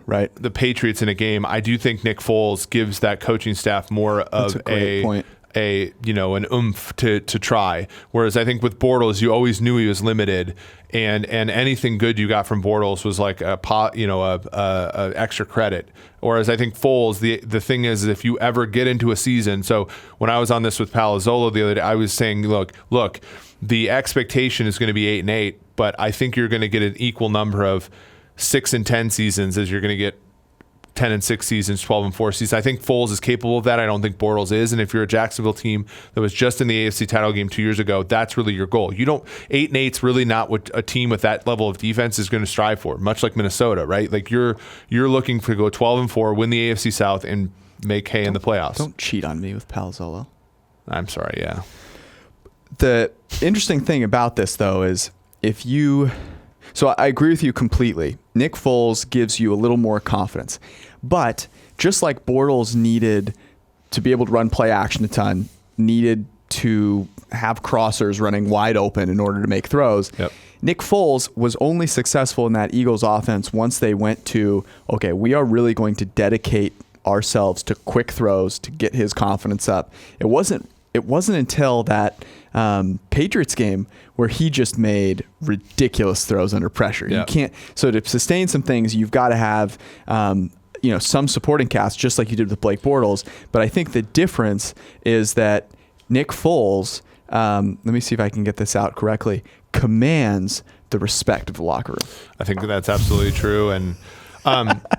the Patriots in a game, I do think Nick Foles gives that coaching staff more of an oomph to try. Whereas I think with Bortles, you always knew he was limited, and anything good you got from Bortles was like a extra credit. Whereas I think Foles, the thing is, if you ever get into a season, so when I was on this with Palazzolo the other day, I was saying, look, the expectation is going to be 8-8, but I think you're going to get an equal number of 6-10 seasons as you're going to get 10-6 seasons, 12-4 seasons. I think Foles is capable of that. I don't think Bortles is. And if you're a Jacksonville team that was just in the AFC title game 2 years ago, that's really your goal. 8-8's really not what a team with that level of defense is going to strive for, much like Minnesota, right? Like you're looking to go 12-4, win the AFC South, and make hay in the playoffs. Don't cheat on me with Palazzolo. I'm sorry, yeah. The interesting thing about this, though, is so I agree with you completely. Nick Foles gives you a little more confidence. But just like Bortles needed to be able to run play action a ton, needed to have crossers running wide open in order to make throws, Nick Foles was only successful in that Eagles offense once they went to, okay, we are really going to dedicate ourselves to quick throws to get his confidence up. It wasn't until that Patriots game where he just made ridiculous throws under pressure. You can't. So to sustain some things, you've got to have some supporting cast, just like you did with Blake Bortles. But I think the difference is that Nick Foles, let me see if I can get this out correctly, commands the respect of the locker room. I think that's absolutely true. And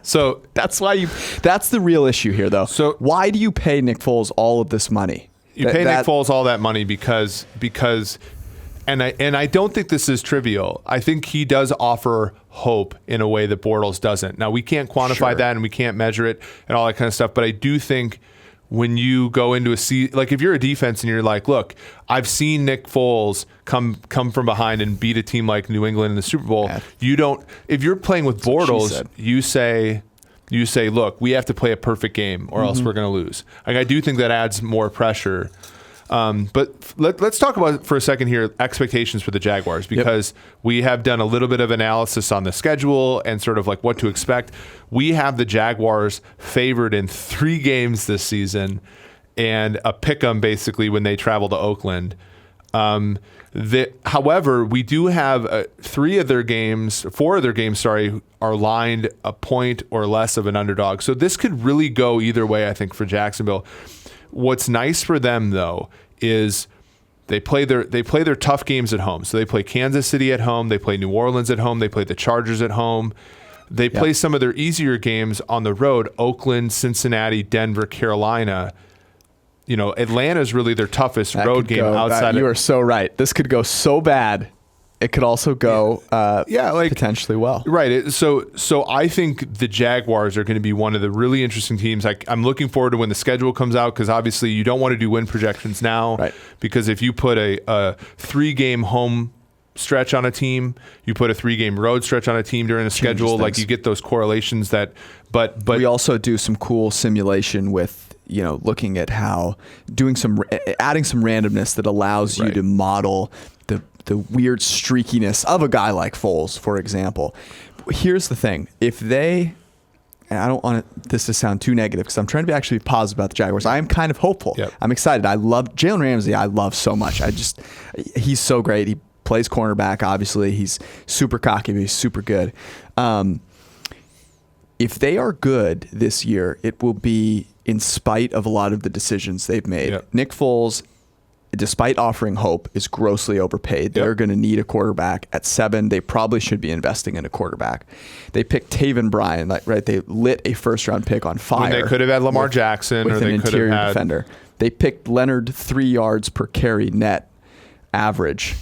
so that's the real issue here, though. So why do you pay Nick Foles all of this money? You pay Nick Foles all that money because and I don't think this is trivial. I think he does offer hope in a way that Bortles doesn't. Now, we can't quantify that and we can't measure it and all that kind of stuff, but I do think when you go into a season, like if you're a defense and you're like, look, I've seen Nick Foles come from behind and beat a team like New England in the Super Bowl. Yeah. If you're playing with Bortles, you say, look, we have to play a perfect game or else we're going to lose. Like, I do think that adds more pressure. But let's talk about for a second here expectations for the Jaguars, because we have done a little bit of analysis on the schedule and sort of like what to expect. We have the Jaguars favored in 3 games this season and a pick 'em basically when they travel to Oakland. However, we do have 4 of their games, are lined a point or less of an underdog. So this could really go either way, I think, for Jacksonville. What's nice for them, though, is they play their tough games at home. So they play Kansas City at home, they play New Orleans at home, they play the Chargers at home. They play some of their easier games on the road: Oakland, Cincinnati, Denver, Carolina. Atlanta's really their toughest road game outside. You are so right. This could go so bad. It could also go potentially well. Right. So I think the Jaguars are going to be one of the really interesting teams. I'm looking forward to when the schedule comes out, because obviously you don't want to do win projections now. Right. Because if you put a 3-game home stretch on a team, you put a 3-game road stretch on a team during a schedule, like you get those correlations but we also do some cool simulation with looking at how adding some randomness that allows you to model the weird streakiness of a guy like Foles, for example. Here's the thing. If they, and I don't want this to sound too negative because I'm trying to be actually positive about the Jaguars. I am kind of hopeful. Yep. I'm excited. I love Jalen Ramsey. I love so much. He's so great. He plays cornerback, obviously. He's super cocky, but he's super good. If they are good this year, it will be in spite of a lot of the decisions they've made. Yep. Nick Foles, despite offering hope, is grossly overpaid. They're going to need a quarterback. At 7, they probably should be investing in a quarterback. They picked Taven Bryan, right? They lit a first-round pick on fire. When they could have had Lamar Jackson, with or they an could have interior had defender. They picked Leonard 3 yards per carry net average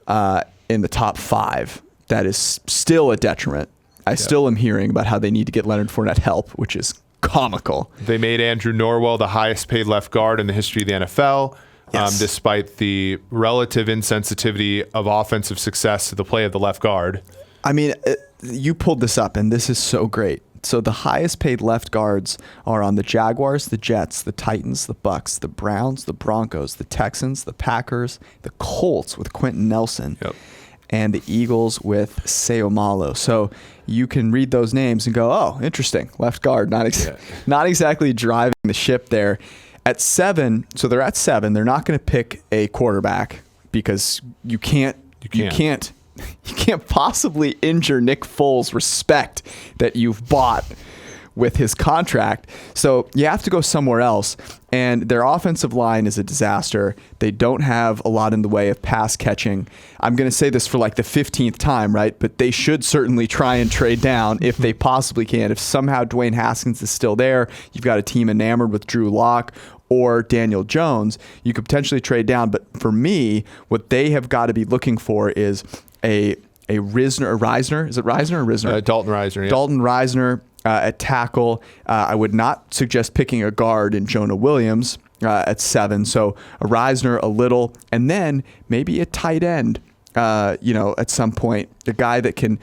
in the top 5. That is still a detriment. I still am hearing about how they need to get Leonard Fournette help, which is comical. They made Andrew Norwell the highest paid left guard in the history of the NFL. Yes. Despite the relative insensitivity of offensive success to the play of the left guard. I mean, you pulled this up, and this is so great. So the highest paid left guards are on the Jaguars, the Jets, the Titans, the Bucks, the Browns, the Broncos, the Texans, the Packers, the Colts with Quentin Nelson, and the Eagles with Seumalo. So you can read those names and go, oh, interesting. Left guard, not exactly driving the ship there. At 7, so they're at 7. They're not going to pick a quarterback because you can't possibly injure Nick Foles' respect that you've bought with his contract. So you have to go somewhere else. And their offensive line is a disaster. They don't have a lot in the way of pass catching. I'm going to say this for like the 15th time, right? But they should certainly try and trade down if they possibly can. If somehow Dwayne Haskins is still there, you've got a team enamored with Drew Lock or Daniel Jones, you could potentially trade down. But for me, what they have got to be looking for is a Reisner. Is it Reisner or Risner? Dalton Reisner. Yeah. Dalton Reisner at tackle. I would not suggest picking a guard in Jonah Williams at 7. So a Reisner, a little, and then maybe a tight end, at some point. A guy that can,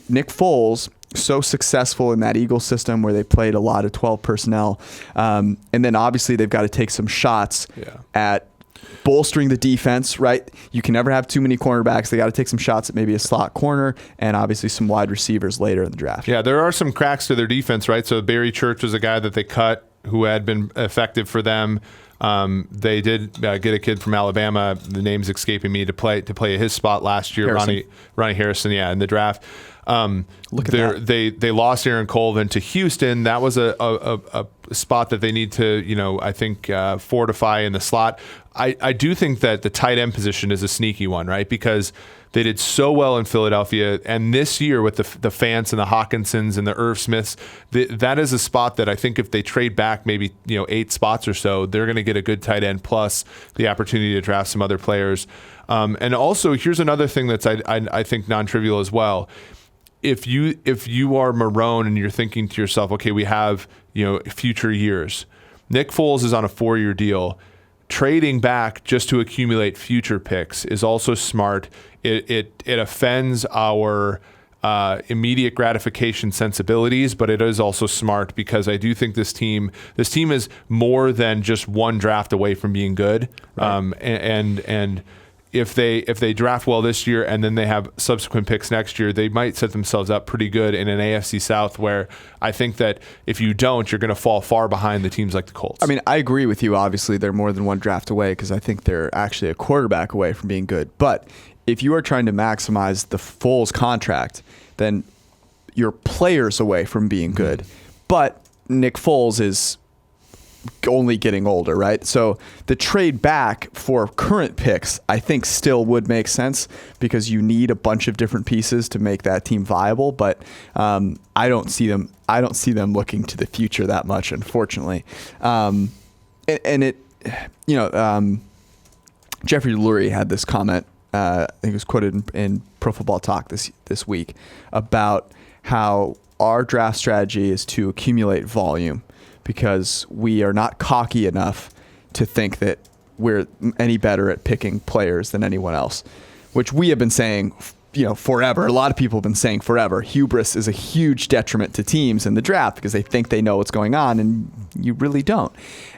Nick Foles, so successful in that Eagles system where they played a lot of 12 personnel. And then obviously they've got to take some shots at bolstering the defense, right? You can never have too many cornerbacks. They got to take some shots at maybe a slot corner and obviously some wide receivers later in the draft. Yeah, there are some cracks to their defense, right? So Barry Church was a guy that they cut who had been effective for them. They did get a kid from Alabama. The name's escaping me to play his spot last year. Ronnie Harrison, in the draft. Look at that. They lost Aaron Colvin to Houston. That was a spot that they need to, I think, fortify in the slot. I do think that the tight end position is a sneaky one, right? Because they did so well in Philadelphia, and this year with the Fants and the Hawkinsons and the Irv Smiths, that is a spot that I think if they trade back maybe 8 spots or so, they're going to get a good tight end plus the opportunity to draft some other players. And also, here's another thing that's I think non-trivial as well. If you are Marrone and you're thinking to yourself, okay, we have future years. Nick Foles is on a 4-year deal. Trading back just to accumulate future picks is also smart. It offends our immediate gratification sensibilities, but it is also smart because I do think this team is more than just one draft away from being good. Right. And if they draft well this year and then they have subsequent picks next year, they might set themselves up pretty good in an AFC South where I think that if you don't, you're going to fall far behind the teams like the Colts. I mean, I agree with you. Obviously, they're more than one draft away because I think they're actually a quarterback away from being good. But if you are trying to maximize the Foles contract, then you're players away from being good. But Nick Foles is only getting older, right? So the trade back for current picks, I think still would make sense because you need a bunch of different pieces to make that team viable. But I don't see them looking to the future that much, unfortunately. Jeffrey Lurie had this comment. I think it was quoted in Pro Football Talk this week about how our draft strategy is to accumulate volume, because we are not cocky enough to think that we're any better at picking players than anyone else, which we have been saying, forever. A lot of people have been saying forever. Hubris is a huge detriment to teams in the draft because they think they know what's going on and you really don't.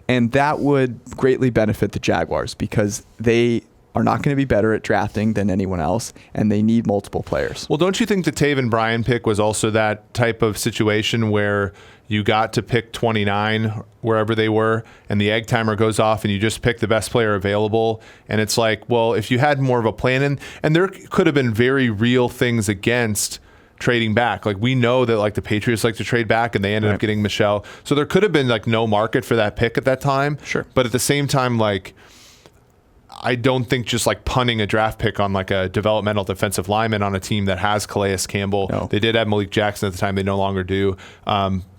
And that would greatly benefit the Jaguars because they are not going to be better at drafting than anyone else, and they need multiple players. Well, don't you think the Taven Bryan pick was also that type of situation where you got to pick 29 wherever they were, and the egg timer goes off, and you just pick the best player available? And it's like, well, if you had more of a plan, and there could have been very real things against trading back. Like, we know that like the Patriots like to trade back, and they ended up getting Michelle. So there could have been like no market for that pick at that time. Sure. But at the same time, like, I don't think just like punting a draft pick on like a developmental defensive lineman on a team that has Calais Campbell. No. They did have Malik Jackson at the time. They no longer do.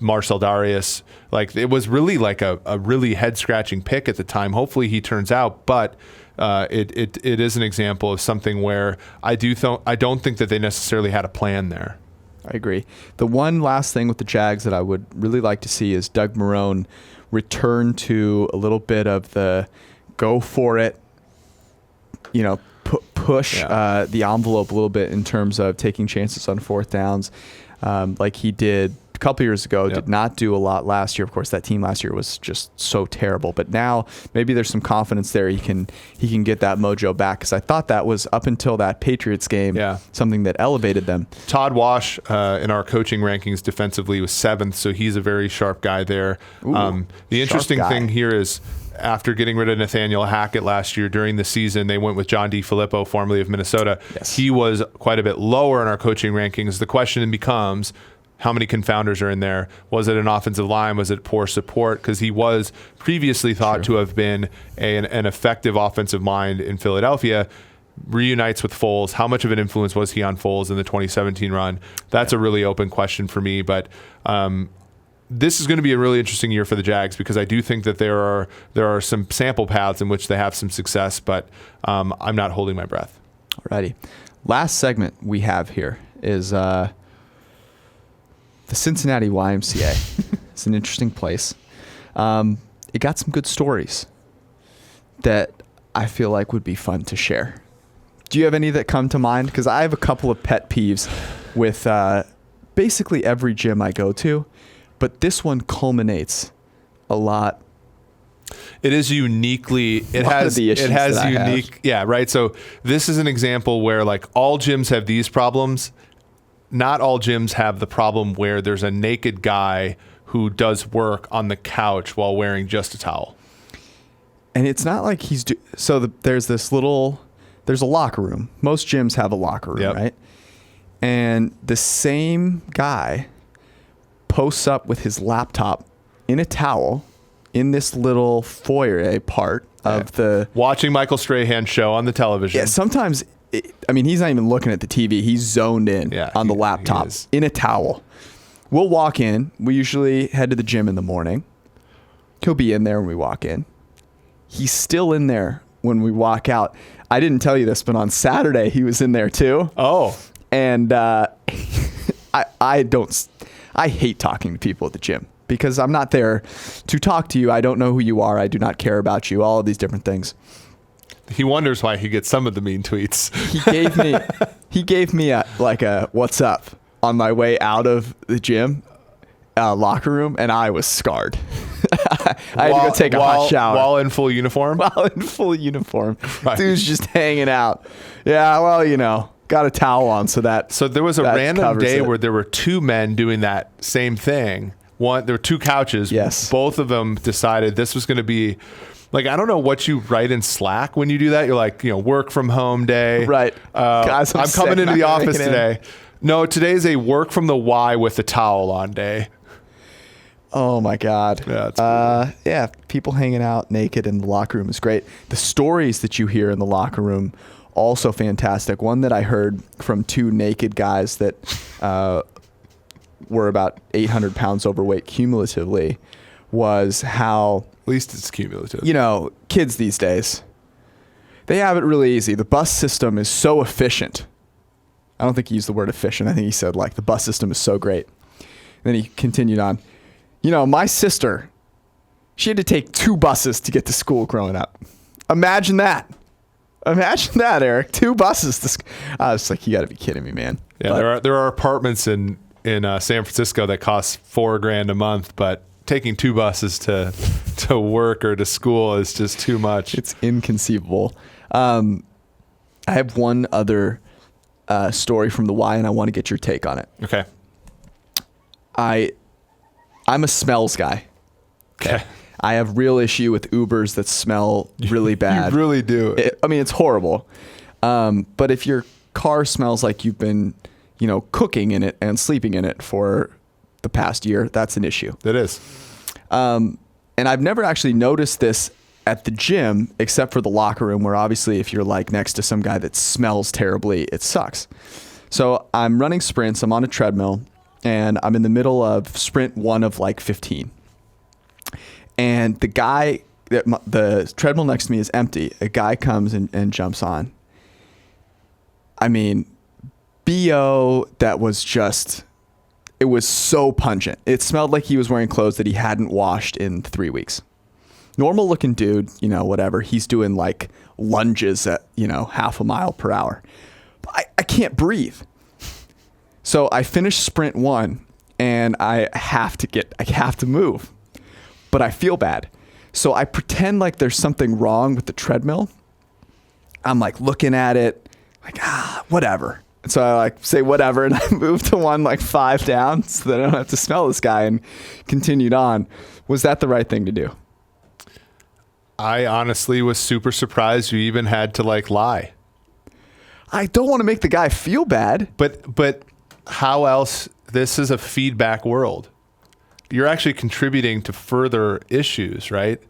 Marcel Darius. Like, it was really like a really head scratching pick at the time. Hopefully he turns out, but it is an example of something where I don't think that they necessarily had a plan there. I agree. The one last thing with the Jags that I would really like to see is Doug Marrone return to a little bit of the go for it, push the envelope a little bit in terms of taking chances on fourth downs, like he did a couple years ago. Did not do a lot last year. Of course, that team last year was just so terrible. But now maybe there's some confidence there. He can get that mojo back, because I thought that was, up until that Patriots game, something that elevated them. Todd Wash in our coaching rankings defensively was 7th, so he's a very sharp guy there. Ooh, the interesting thing here is, after getting rid of Nathaniel Hackett last year during the season, they went with John DeFilippo, formerly of Minnesota. Yes. He was quite a bit lower in our coaching rankings. The question becomes, how many confounders are in there? Was it an offensive line? Was it poor support? Because he was previously thought to have been an effective offensive mind in Philadelphia. Reunites with Foles. How much of an influence was he on Foles in the 2017 run? That's a really open question for me, but this is going to be a really interesting year for the Jags, because I do think that there are some sample paths in which they have some success, but I'm not holding my breath. Alrighty. Last segment we have here is the Cincinnati YMCA. It's an interesting place. It got some good stories that I feel like would be fun to share. Do you have any that come to mind? Because I have a couple of pet peeves with basically every gym I go to. But this one culminates a lot. It is uniquely. It has unique. Yeah, right. So this is an example where like all gyms have these problems. Not all gyms have the problem where there's a naked guy who does work on the couch while wearing just a towel. And it's not like there's a locker room. Most gyms have a locker room, right? And the same guy posts up with his laptop in a towel in this little foyer part of the... Watching Michael Strahan's show on the television. Yeah, sometimes, he's not even looking at the TV. He's zoned in on the laptop in a towel. We'll walk in. We usually head to the gym in the morning. He'll be in there when we walk in. He's still in there when we walk out. I didn't tell you this, but on Saturday, he was in there too. Oh. And I hate talking to people at the gym, because I'm not there to talk to you. I don't know who you are. I do not care about you. All of these different things. He wonders why he gets some of the mean tweets. He gave me a what's up on my way out of the gym locker room, and I was scarred. I had to go take a hot shower. While in full uniform? While in full uniform. Right. Dude's just hanging out. Yeah, well, got a towel on, so there was a random day where there were two men doing that same thing. There were two couches. Yes. Both of them decided this was going to be, like, I don't know what you write in Slack when you do that. You're like, work from home day. Right. Guys, I'm coming into the office today. No, today's a work from the Y with the towel on day. Oh my God. Yeah, people hanging out naked in the locker room is great. The stories that you hear in the locker room, also fantastic. One that I heard from two naked guys that were about 800 pounds overweight cumulatively was how... At least it's cumulative. Kids these days, they have it really easy. The bus system is so efficient. I don't think he used the word efficient. I think he said, the bus system is so great. And then he continued on. My sister, she had to take 2 buses to get to school growing up. Imagine that. Eric. 2 buses. I was like, you got to be kidding me, man. Yeah, there are apartments in San Francisco that cost $4,000 a month, but taking 2 buses to work or to school is just too much. It's inconceivable. I have one other story from the Y, and I want to get your take on it. Okay. I'm a smells guy. Okay. I have real issue with Ubers that smell really bad. You really do. It's horrible. But if your car smells like you've been, cooking in it and sleeping in it for the past year, that's an issue. It is. And I've never actually noticed this at the gym, except for the locker room, where obviously if you're like next to some guy that smells terribly, it sucks. So I'm running sprints. I'm on a treadmill, and I'm in the middle of sprint 1 of like 15. And the treadmill next to me is empty. A guy comes and jumps on. I mean, BO, that was just, it was so pungent. It smelled like he was wearing clothes that he hadn't washed in 3 weeks. Normal looking dude, whatever. He's doing like lunges at, half a mile per hour. But I can't breathe. So I finished sprint 1 and I have to move, but I feel bad. So I pretend like there's something wrong with the treadmill. I'm like looking at it like, whatever. And so I like say whatever, and I moved to one like 5 down so that I don't have to smell this guy, and continued on. Was that the right thing to do? I honestly was super surprised you even had to like lie. I don't want to make the guy feel bad. But how else? This is a feedback world. You're actually contributing to further issues, right?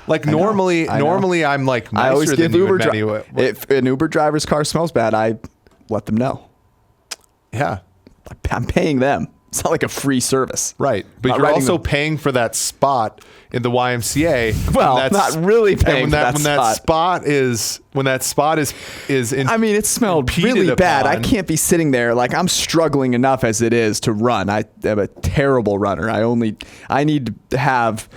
Like normally I'm like nicer I always than give you Uber in many ways. If an Uber driver's car smells bad, I let them know. Yeah. I'm paying them. It's not like a free service. Right. But you're also paying for that spot in the YMCA. Well, not really paying for that spot. When that spot is it smelled really bad. I can't be sitting there. Like, I'm struggling enough as it is to run. I am a terrible runner. I need to have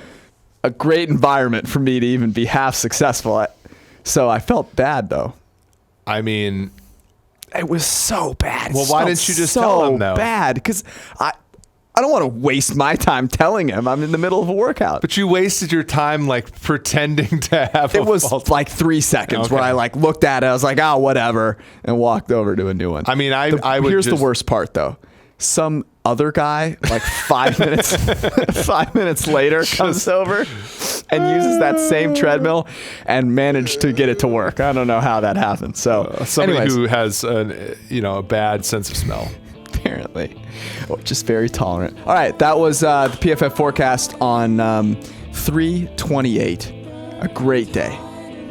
a great environment for me to even be half successful. So I felt bad, though. I mean, it was so bad. Well, why didn't you just tell him, though? So bad, because I don't want to waste my time telling him. I'm in the middle of a workout. But you wasted your time like pretending to have it was like 3 seconds where I like looked at it. I was like, whatever, and walked over to a new one. I mean, here's the worst part, though. Some other guy, like 5 minutes later, comes over and uses that same treadmill and managed to get it to work. I don't know how that happened. So somebody who has a bad sense of smell. Apparently. Just very tolerant. All right, that was the PFF forecast on 3/28. A great day.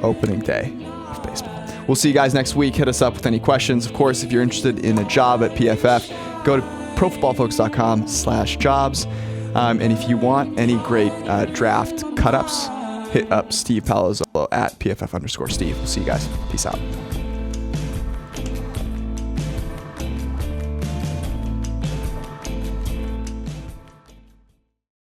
Opening day of baseball. We'll see you guys next week. Hit us up with any questions. Of course, if you're interested in a job at PFF, go to profootballfocus.com/jobs. And if you want any great draft cut-ups, hit up Steve Palazzolo at PFF_Steve. We'll see you guys. Peace out.